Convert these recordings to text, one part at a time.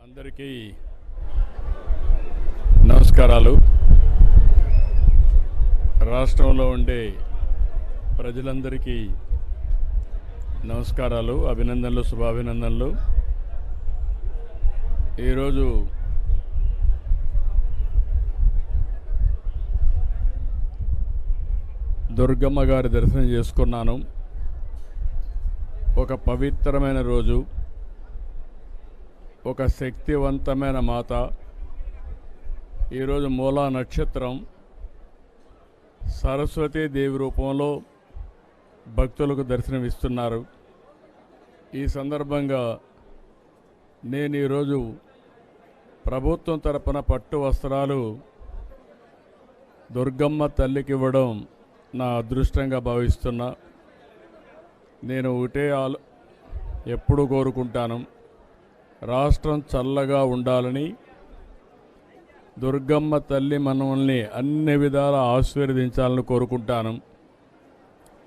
అందరికీ నమస్కారాలు. రాష్ట్రంలో ఉండే ప్రజలందరికీ నమస్కారాలు, అభినందనలు, శుభాభినందనలు. ఈరోజు దుర్గమ్మ గారి దర్శనం చేసుకున్నాను. ఒక పవిత్రమైన రోజు, ఒక శక్తివంతమైన మాత. ఈరోజు మూలా నక్షత్రం. సరస్వతీదేవి రూపంలో భక్తులకు దర్శనమిస్తున్నారు. ఈ సందర్భంగా నేను ఈరోజు ప్రభుత్వం తరపున పట్టు వస్త్రాలు దుర్గమ్మ తల్లికి ఇవ్వడం నా అదృష్టంగా భావిస్తున్నా. నేను ఒకటే ఎప్పుడు కోరుకుంటాను, రాష్ట్రం చల్లగా ఉండాలని. దుర్గమ్మ తల్లి మనల్ని అన్ని విధాల ఆశీర్వదించాలని కోరుకుంటాను.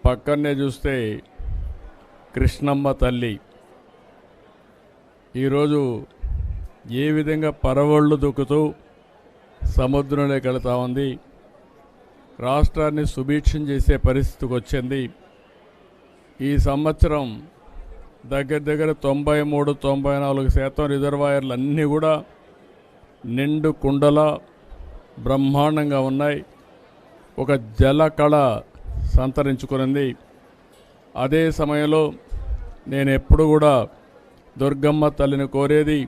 పక్కనే చూస్తే కృష్ణమ్మ తల్లి ఈరోజు ఏ విధంగా పరవళ్ళు దొక్కుతూ సముద్రంలోకి వెళుతూ ఉంది. రాష్ట్రాన్ని సుభిక్షం చేసే పరిస్థితికి వచ్చింది. ఈ సంవత్సరం దగ్గర 93-94% రిజర్వాయర్లు అన్నీ కూడా నిండు కుండల బ్రహ్మాండంగా ఉన్నాయి. ఒక జలకళ సంతరించుకునింది. అదే సమయంలో నేను ఎప్పుడు కూడా దుర్గమ్మ తల్లిని కోరేది,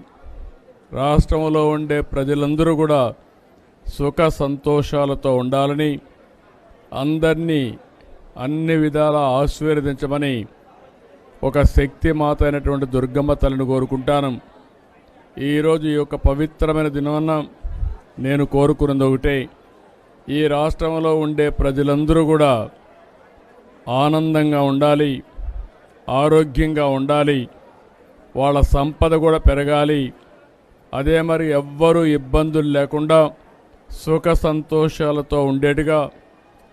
రాష్ట్రంలో ఉండే ప్రజలందరూ కూడా సుఖ సంతోషాలతో ఉండాలని, అందరినీ అన్ని విధాలా ఆశీర్వదించమని ఒక శక్తి మాత అయినటువంటి దుర్గమ్మ తల్లిని కోరుకుంటాను. ఈరోజు ఈ యొక్క పవిత్రమైన దినాన నేను కోరుకున్నది ఒకటే, ఈ రాష్ట్రంలో ఉండే ప్రజలందరూ కూడా ఆనందంగా ఉండాలి, ఆరోగ్యంగా ఉండాలి, వాళ్ళ సంపద కూడా పెరగాలి. అదే మరి ఎవ్వరూ ఇబ్బందులు లేకుండా సుఖ సంతోషాలతో ఉండేట్టుగా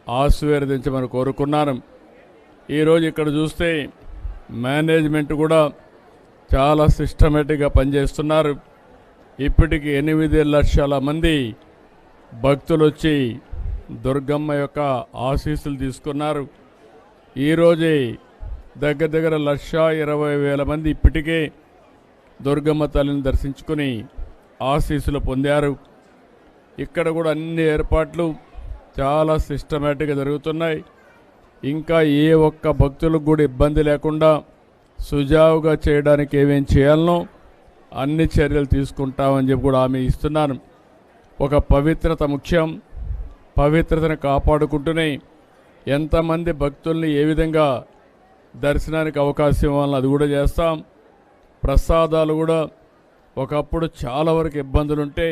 ఆశీర్వదించమని కోరుకున్నాను. ఈరోజు ఇక్కడ చూస్తే మేనేజ్మెంట్ కూడా చాలా సిస్టమేటిక్గా పనిచేస్తున్నారు. ఇప్పటికి 8 లక్షల మంది భక్తులు వచ్చి దుర్గమ్మ యొక్క ఆశీస్సులు తీసుకున్నారు. ఈరోజే దగ్గర 1,20,000 మంది ఇప్పటికే దుర్గమ్మ తల్లిని దర్శించుకుని ఆశీస్సులు పొందారు. ఇక్కడ కూడా అన్ని ఏర్పాట్లు చాలా సిస్టమేటిక్గా జరుగుతున్నాయి. ఇంకా ఏ ఒక్క భక్తులకు కూడా ఇబ్బంది లేకుండా సుజావుగా చేయడానికి ఏమేం చేయాలనో అన్ని చర్యలు తీసుకుంటామని చెప్పి కూడా హామీ ఇస్తున్నాను. ఒక పవిత్రత ముఖ్యం. పవిత్రతను కాపాడుకుంటూనే ఎంతమంది భక్తుల్ని ఏ విధంగా దర్శనానికి అవకాశం ఇవ్వాలని అది కూడా చేస్తాం. ప్రసాదాలు కూడా ఒకప్పుడు చాలా వరకు ఇబ్బందులుంటే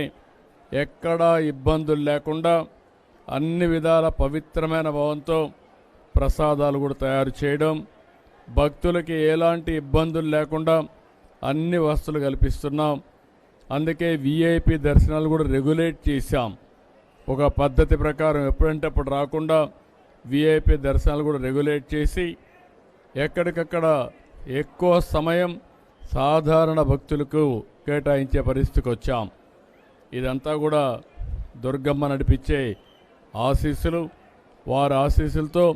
ఎక్కడా ఇబ్బందులు లేకుండా అన్ని విధాల పవిత్రమైన భావంతో ప్రసాదాలు కూడా తయారు చేయడం, భక్తులకి ఎలాంటి ఇబ్బందులు లేకుండా అన్ని వసతులు కల్పిస్తున్నాం. అందుకే విఐపి దర్శనాలు కూడా రెగ్యులేట్ చేశాం. ఒక పద్ధతి ప్రకారం ఎప్పుడంటే అప్పుడు రాకుండా విఐపి దర్శనాలు కూడా రెగ్యులేట్ చేసి ఎక్కడికక్కడ ఎక్కువ సమయం సాధారణ భక్తులకు కేటాయించే పరిస్థితికి వచ్చాం. ఇదంతా కూడా దుర్గమ్మ నడిపించే ఆశీస్సులు. వారి ఆశీస్సులతో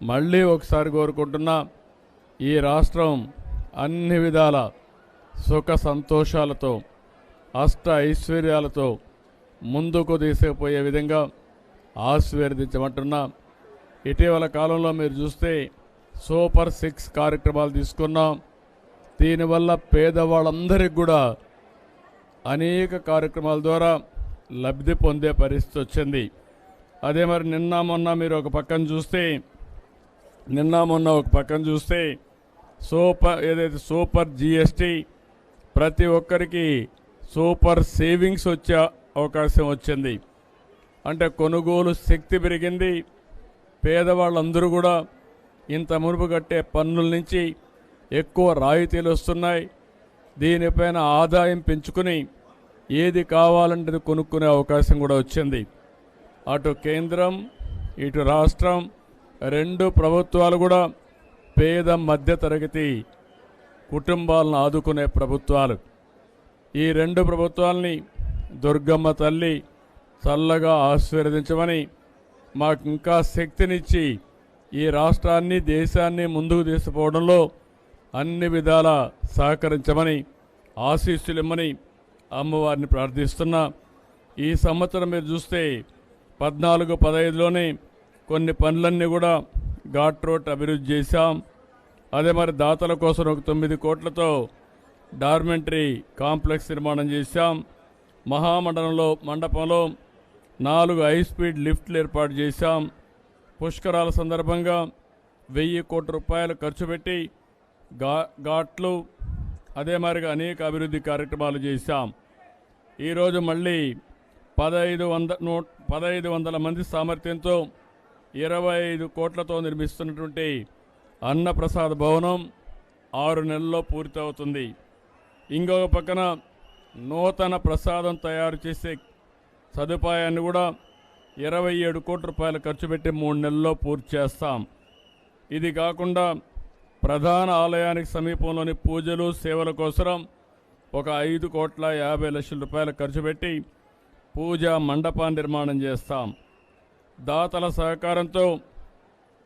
మళ్ళీ ఒకసారి కోరుకుంటున్నా, ఈ రాష్ట్రం అన్ని విధాల సుఖ సంతోషాలతో అష్ట ఐశ్వర్యాలతో ముందుకు తీసుకుపోయే విధంగా ఆశీర్వదించమంటున్నా. ఇటీవల కాలంలో మీరు చూస్తే సూపర్ 6 కార్యక్రమాలు తీసుకున్నాం. దీనివల్ల పేదవాళ్ళందరికీ కూడా అనేక కార్యక్రమాల ద్వారా లబ్ధి పొందే పరిస్థితి వచ్చింది. అదే మరి నిన్న మొన్న మీరు ఒక పక్కన చూస్తే ఏదైతే సూపర్ జిఎస్టీ, ప్రతి ఒక్కరికి సూపర్ సేవింగ్స్ వచ్చే అవకాశం వచ్చింది. అంటే కొనుగోలు శక్తి పెరిగింది. పేదవాళ్ళందరూ కూడా ఇంత మునుపు కట్టే పన్నుల నుంచి ఎక్కువ రాయితీలు వస్తున్నాయి. దీనిపైన ఆదాయం పెంచుకుని ఏది కావాలంటే కొనుక్కునే అవకాశం కూడా వచ్చింది. అటు కేంద్రం ఇటు రాష్ట్రం 2 ప్రభుత్వాలు కూడా పేద మధ్యతరగతి కుటుంబాలను ఆదుకునే ప్రభుత్వాలు. ఈ రెండు ప్రభుత్వాల్ని దుర్గమ్మ తల్లి చల్లగా ఆశీర్వదించమని, మాకు ఇంకా శక్తినిచ్చి ఈ రాష్ట్రాన్ని దేశాన్ని ముందుకు తీసుకుపోవడంలో అన్ని విధాల సహకరించమని, ఆశీస్సులిమ్మని అమ్మవారిని ప్రార్థిస్తున్నా. ఈ సంవత్సరం మీరు చూస్తే 14-15లోనే కొన్ని పనులన్నీ కూడా ఘాట్ రోడ్ అభివృద్ధి చేశాం. అదే మరి దాతల కోసం ఒక 9 కోట్లతో డార్మెంటరీ కాంప్లెక్స్ నిర్మాణం చేశాం. మండపంలో 4 హై స్పీడ్ లిఫ్ట్లు ఏర్పాటు చేశాం. పుష్కరాల సందర్భంగా 1000 కోట్ల రూపాయలు ఖర్చు పెట్టి ఘాట్లు అదే మరిగా అనేక అభివృద్ధి కార్యక్రమాలు చేశాం. ఈరోజు మళ్ళీ 1500 మంది సామర్థ్యంతో 25 కోట్లతో నిర్మిస్తున్నటువంటి అన్నప్రసాద భవనం 6 నెలల్లో పూర్తవుతుంది. ఇంకొక పక్కన నూతన ప్రసాదం తయారు చేసే సదుపాయాన్ని కూడా 27 కోట్ల రూపాయలు ఖర్చు పెట్టి 3 నెలల్లో పూర్తి చేస్తాం. ఇది కాకుండా ప్రధాన ఆలయానికి సమీపంలోని పూజలు సేవల కోసం ఒక 5,50,00,000 రూపాయలు ఖర్చు పెట్టి పూజా మండపాన్ని నిర్మాణం చేస్తాం. దాతల సహకారంతో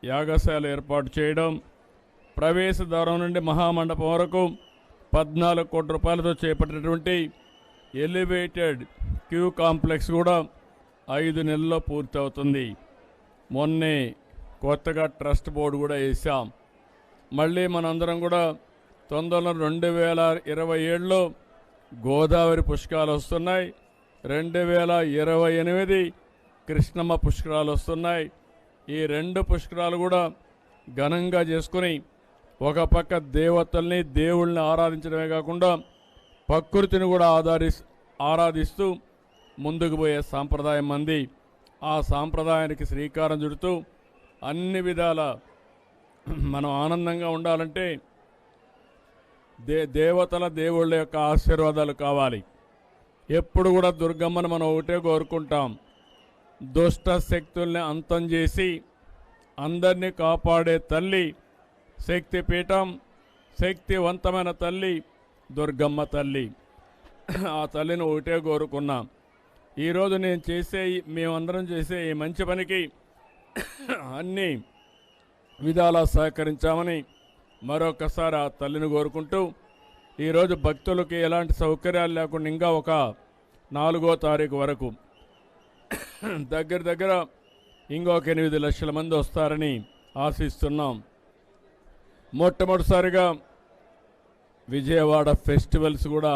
యాగశాల ఏర్పాటు చేయడం, ప్రవేశద్వారం నుండి మహామండపం వరకు 14 కోట్ల రూపాయలతో చేపట్టినటువంటి ఎలివేటెడ్ క్యూ కాంప్లెక్స్ కూడా 5 నెలల్లో పూర్తవుతుంది. మొన్నే కొత్తగా ట్రస్ట్ బోర్డు కూడా వేసాం. మళ్ళీ మనందరం కూడా తొందరలో 2027లో గోదావరి పుష్కరాలు వస్తున్నాయి. 2028 కృష్ణమ్మ పుష్కరాలు వస్తున్నాయి. ఈ 2 పుష్కరాలు కూడా ఘనంగా చేసుకుని ఒక పక్క దేవతల్ని దేవుళ్ళని ఆరాధించడమే కాకుండా ప్రకృతిని కూడా ఆరాధిస్తూ ముందుకు పోయే సాంప్రదాయం మంది. ఆ సాంప్రదాయానికి శ్రీకారం చుడుతూ అన్ని విధాల మనం ఆనందంగా ఉండాలంటే దేవతల దేవుళ్ళ యొక్క ఆశీర్వాదాలు కావాలి. ఎప్పుడు కూడా దుర్గమ్మను మనం ఒకటే కోరుకుంటాం, దుష్ట శక్తుల్ని అంతం చేసి అందరినీ కాపాడే తల్లి శక్తిపీఠం, శక్తివంతమైన తల్లి దుర్గమ్మ తల్లి. ఆ తల్లిని ఒకటే కోరుకున్నాం. ఈరోజు మేమందరం చేసే ఈ మంచి పనికి అన్ని విధాలా సహకరించామని మరొకసారి ఆ తల్లిని కోరుకుంటూ, ఈరోజు భక్తులకి ఎలాంటి సౌకర్యాలు లేకుండా ఇంకా ఒక 4వ తారీఖు వరకు దగ్గర ఇంకొక 8 లక్షల మంది వస్తారని ఆశిస్తున్నాం. మొట్టమొదటిసారిగా విజయవాడ ఫెస్టివల్స్ కూడా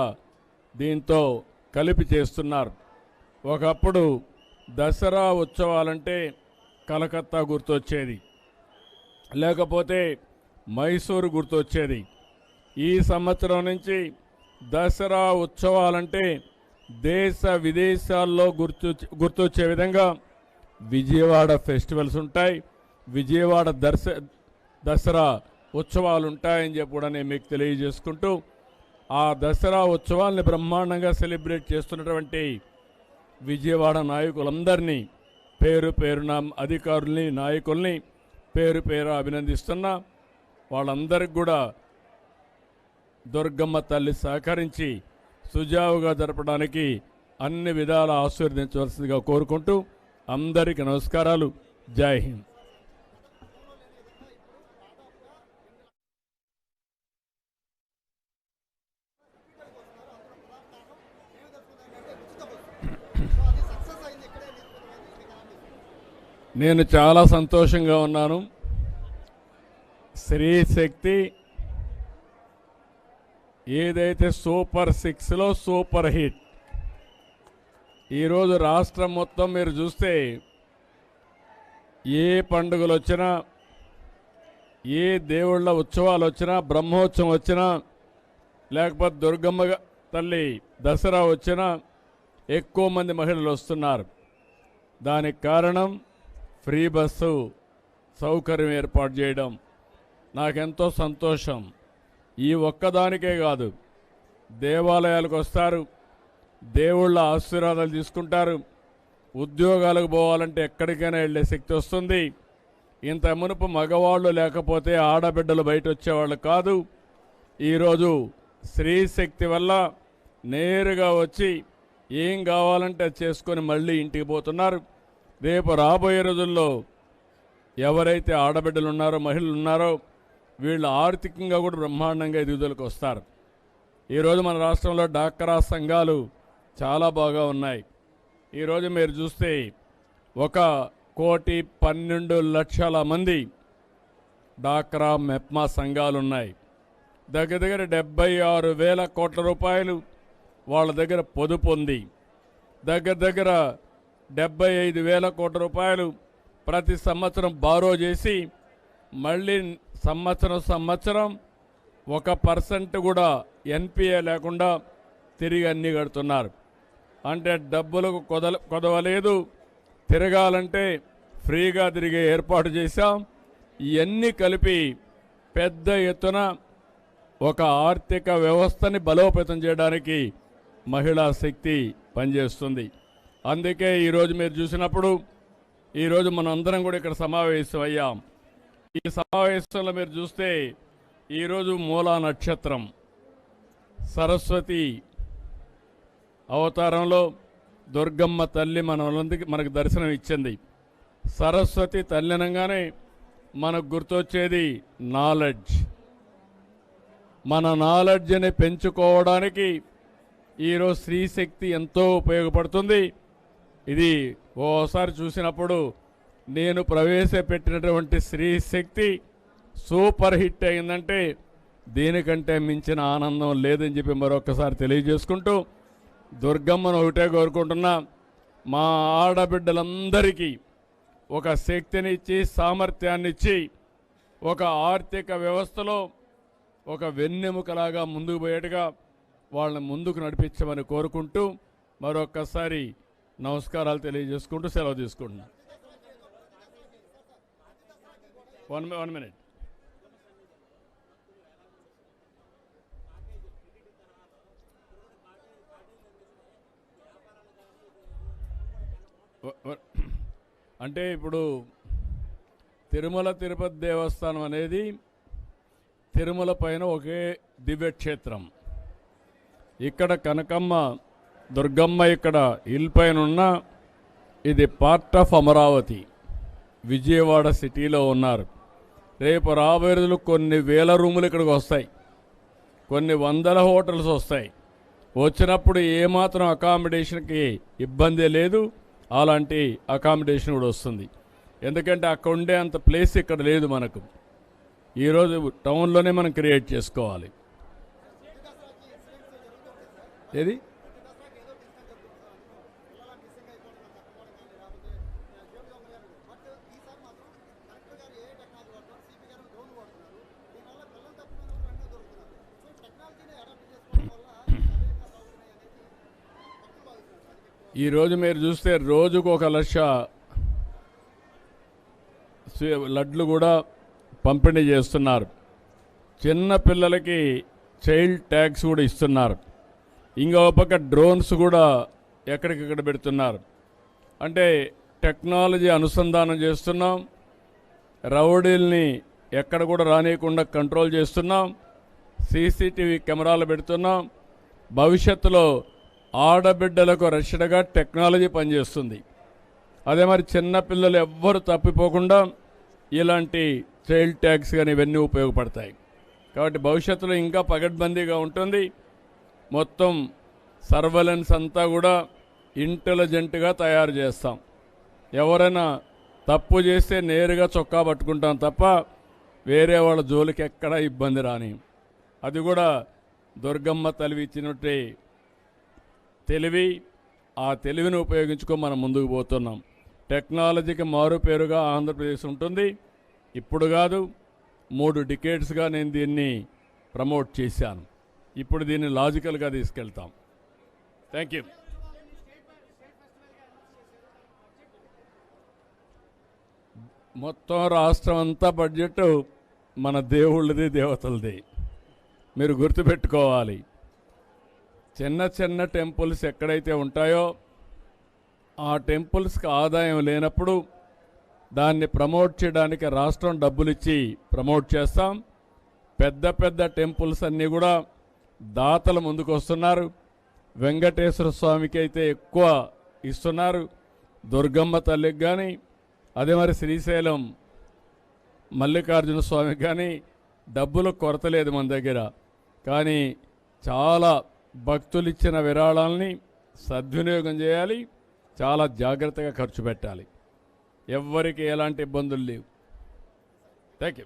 దీంతో కలిపి చేస్తున్నారు. ఒకప్పుడు దసరా ఉత్సవాలంటే కలకత్తా గుర్తొచ్చేది, లేకపోతే మైసూరు గుర్తొచ్చేది. ఈ సంవత్సరం నుంచి దసరా ఉత్సవాలంటే దేశ విదేశాల్లో గుర్తొచ్చే విధంగా విజయవాడ ఫెస్టివల్స్ ఉంటాయి, విజయవాడ దసరా ఉత్సవాలు ఉంటాయని చెప్పి కూడా నేను మీకు తెలియజేసుకుంటూ, ఆ దసరా ఉత్సవాల్ని బ్రహ్మాండంగా సెలబ్రేట్ చేస్తున్నటువంటి విజయవాడ నాయకులందరినీ పేరు పేరున అధికారుల్ని నాయకుల్ని పేరు అభినందిస్తున్నా. వాళ్ళందరికీ కూడా దుర్గమ్మ తల్లి సహకరించి సుజావుగా జరపడానికి అన్ని విధాల ఆశీర్వదించవలసిందిగా కోరుకుంటూ అందరికీ నమస్కారాలు. జై హింద్. నేను చాలా సంతోషంగా ఉన్నాను. స్త్రీ శక్తి ఏదైతే సూపర్ 6లో సూపర్ హిట్. ఈరోజు రాష్ట్రం మొత్తం మీరు చూస్తే ఏ పండుగలు వచ్చినా, ఏ దేవుళ్ళ ఉత్సవాలు వచ్చినా, బ్రహ్మోత్సవం వచ్చినా, లేకపోతే దుర్గమ్మ తల్లి దసరా వచ్చినా ఎక్కువ మంది మహిళలు వస్తున్నారు. దానికి కారణం ఫ్రీ బస్సు సౌకర్యం ఏర్పాటు చేయడం. నాకెంతో సంతోషం. ఈ ఒక్కదానికే కాదు, దేవాలయాలకు వస్తారు, దేవుళ్ళ ఆశీర్వాదాలు తీసుకుంటారు, ఉద్యోగాలకు పోవాలంటే ఎక్కడికైనా వెళ్ళే శక్తి వస్తుంది. ఇంత మునుపు మగవాళ్ళు లేకపోతే ఆడబిడ్డలు బయట వచ్చేవాళ్ళు కాదు. ఈరోజు స్త్రీ శక్తి వల్ల నేరుగా వచ్చి ఏం కావాలంటే అది చేసుకొని మళ్ళీ ఇంటికి పోతున్నారు. రేపు రాబోయే రోజుల్లో ఎవరైతే ఆడబిడ్డలు ఉన్నారో, మహిళలు ఉన్నారో, వీళ్ళు ఆర్థికంగా కూడా బ్రహ్మాండంగా ఎదుగుదలకు వస్తారు. ఈరోజు మన రాష్ట్రంలో డాక్రా సంఘాలు చాలా బాగా ఉన్నాయి. ఈరోజు మీరు చూస్తే 1,12,00,000 మంది డాక్రా మెప్మా సంఘాలు ఉన్నాయి. దగ్గర దగ్గర 76,000 కోట్ల రూపాయలు వాళ్ళ దగ్గర పొదుపు ఉంది. దగ్గర దగ్గర 75,000 కోట్ల రూపాయలు ప్రతి సంవత్సరం బారో చేసి మళ్ళీ సంవత్సరం 1% కూడా ఎన్పిఏ లేకుండా తిరిగి అన్నీ కడుతున్నారు. అంటే డబ్బులకు కొదవలేదు, తిరగాలంటే ఫ్రీగా తిరిగే ఏర్పాటు చేశాం. ఇవన్నీ కలిపి పెద్ద ఎత్తున ఒక ఆర్థిక వ్యవస్థని బలోపేతం చేయడానికి మహిళా శక్తి పనిచేస్తుంది. అందుకే ఈరోజు మీరు చూసినప్పుడు ఈరోజు మనం అందరం కూడా ఇక్కడ సమావేశం అయ్యాం. ఈ సమావేశంలో మీరు చూస్తే ఈరోజు మూలా నక్షత్రం సరస్వతి అవతారంలో దుర్గమ్మ తల్లి మనకు దర్శనం ఇచ్చింది. సరస్వతి తల్లి అనగానే మనకు గుర్తొచ్చేది నాలెడ్జ్. మన నాలెడ్జ్ని పెంచుకోవడానికి ఈరోజు స్త్రీశక్తి ఎంతో ఉపయోగపడుతుంది. ఇది ఓసారి చూసినప్పుడు నేను ప్రవేశపెట్టినటువంటి స్త్రీశక్తి సూపర్ హిట్ అయిందంటే దీనికంటే మించిన ఆనందం లేదని చెప్పి మరొకసారి తెలియజేసుకుంటూ దుర్గమ్మను ఒకటే కోరుకుంటున్నా, మా ఆడబిడ్డలందరికీ ఒక శక్తినిచ్చి సామర్థ్యాన్నిచ్చి ఒక ఆర్థిక వ్యవస్థలో ఒక వెన్నెముకలాగా ముందుకు పోయేట్టుగా వాళ్ళని ముందుకు నడిపించమని కోరుకుంటూ మరొక్కసారి నమస్కారాలు తెలియజేసుకుంటూ సెలవు తీసుకుంటున్నాను. One minute. అంటే ఇప్పుడు తిరుమల తిరుపతి దేవస్థానం అనేది తిరుమల పైన ఒకే దివ్యక్షేత్రం. ఇక్కడ కనకమ్మ దుర్గమ్మ ఇక్కడ హిల్ పైన ఉన్న ఇది పార్ట్ ఆఫ్ అమరావతి, విజయవాడ సిటీలో ఉన్నారు. రేపు రాబోయే రోజులు కొన్ని వేల రూములు ఇక్కడికి వస్తాయి, కొన్ని వందల హోటల్స్ వస్తాయి. వచ్చినప్పుడు ఏమాత్రం అకామిడేషన్కి ఇబ్బంది లేదు, అలాంటి అకామిడేషన్ కూడా వస్తుంది. ఎందుకంటే అక్కడ ఉండే అంత ప్లేస్ ఇక్కడ లేదు మనకు. ఈరోజు టౌన్లోనే మనం క్రియేట్ చేసుకోవాలి. ఏది ఈరోజు మీరు చూస్తే రోజుకు 1,00,000 లడ్లు కూడా పంపిణీ చేస్తున్నారు. చిన్న పిల్లలకి చైల్డ్ ట్యాక్స్ కూడా ఇస్తున్నారు. ఇంకో పక్క డ్రోన్స్ కూడా ఎక్కడికక్కడ పెడుతున్నారు. అంటే టెక్నాలజీ అనుసంధానం చేస్తున్నాం, రౌడీల్ని ఎక్కడ కూడా రానియకుండా కంట్రోల్ చేస్తున్నాం, సీసీటీవీ కెమెరాలు పెడుతున్నాం. భవిష్యత్తులో ఆడబిడ్డలకు రక్షణగా టెక్నాలజీ పనిచేస్తుంది. అదే మరి చిన్నపిల్లలు ఎవ్వరు తప్పిపోకుండా ఇలాంటి చైల్డ్ ట్యాక్స్ కానీ ఇవన్నీ ఉపయోగపడతాయి. కాబట్టి భవిష్యత్తులో ఇంకా పగడ్బందీగా ఉంటుంది. మొత్తం సర్వేలెన్స్ అంతా కూడా ఇంటెలిజెంట్గా తయారు చేస్తాం. ఎవరైనా తప్పు చేస్తే నేరుగా చొక్కా పట్టుకుంటాం తప్ప వేరే వాళ్ళ జోలికి ఎక్కడా ఇబ్బంది రాని. అది కూడా దుర్గమ్మ తల్లి ఇచ్చినట్టే తెలివి. ఆ తెలివిని ఉపయోగించుకొని మనం ముందుకు పోతున్నాం. టెక్నాలజీకి మారు పేరుగా ఆంధ్రప్రదేశ్ ఉంటుంది. ఇప్పుడు కాదు, 3 డికేడ్స్గా నేను దీన్ని ప్రమోట్ చేశాను. ఇప్పుడు దీన్ని లాజికల్గా తీసుకెళ్తాం. Thank you. మొత్తం రాష్ట్రం అంతా బడ్జెట్ మన దేవుళ్ళది, దేవతలది. మీరు గుర్తుపెట్టుకోవాలి. చిన్న చిన్న టెంపుల్స్ ఎక్కడైతే ఉంటాయో ఆ టెంపుల్స్కి ఆదాయం లేనప్పుడు దాన్ని ప్రమోట్ చేయడానికి రాష్ట్రం డబ్బులు ఇచ్చి ప్రమోట్ చేస్తాం. పెద్ద పెద్ద టెంపుల్స్ అన్నీ కూడా దాతలు ముందుకు వస్తున్నారు. వెంకటేశ్వర స్వామికి అయితే ఎక్కువ ఇస్తున్నారు. దుర్గమ్మ తల్లికి కానీ, అదే మరి శ్రీశైలం మల్లికార్జున స్వామికి కానీ డబ్బులు కొరత లేదు మన దగ్గర. కానీ చాలా భక్తులు ఇచ్చిన విరాళాలని సద్వినియోగం చేయాలి, చాలా జాగ్రత్తగా ఖర్చు పెట్టాలి. ఎవ్వరికి ఎలాంటి ఇబ్బందులు లేవు. Thank you.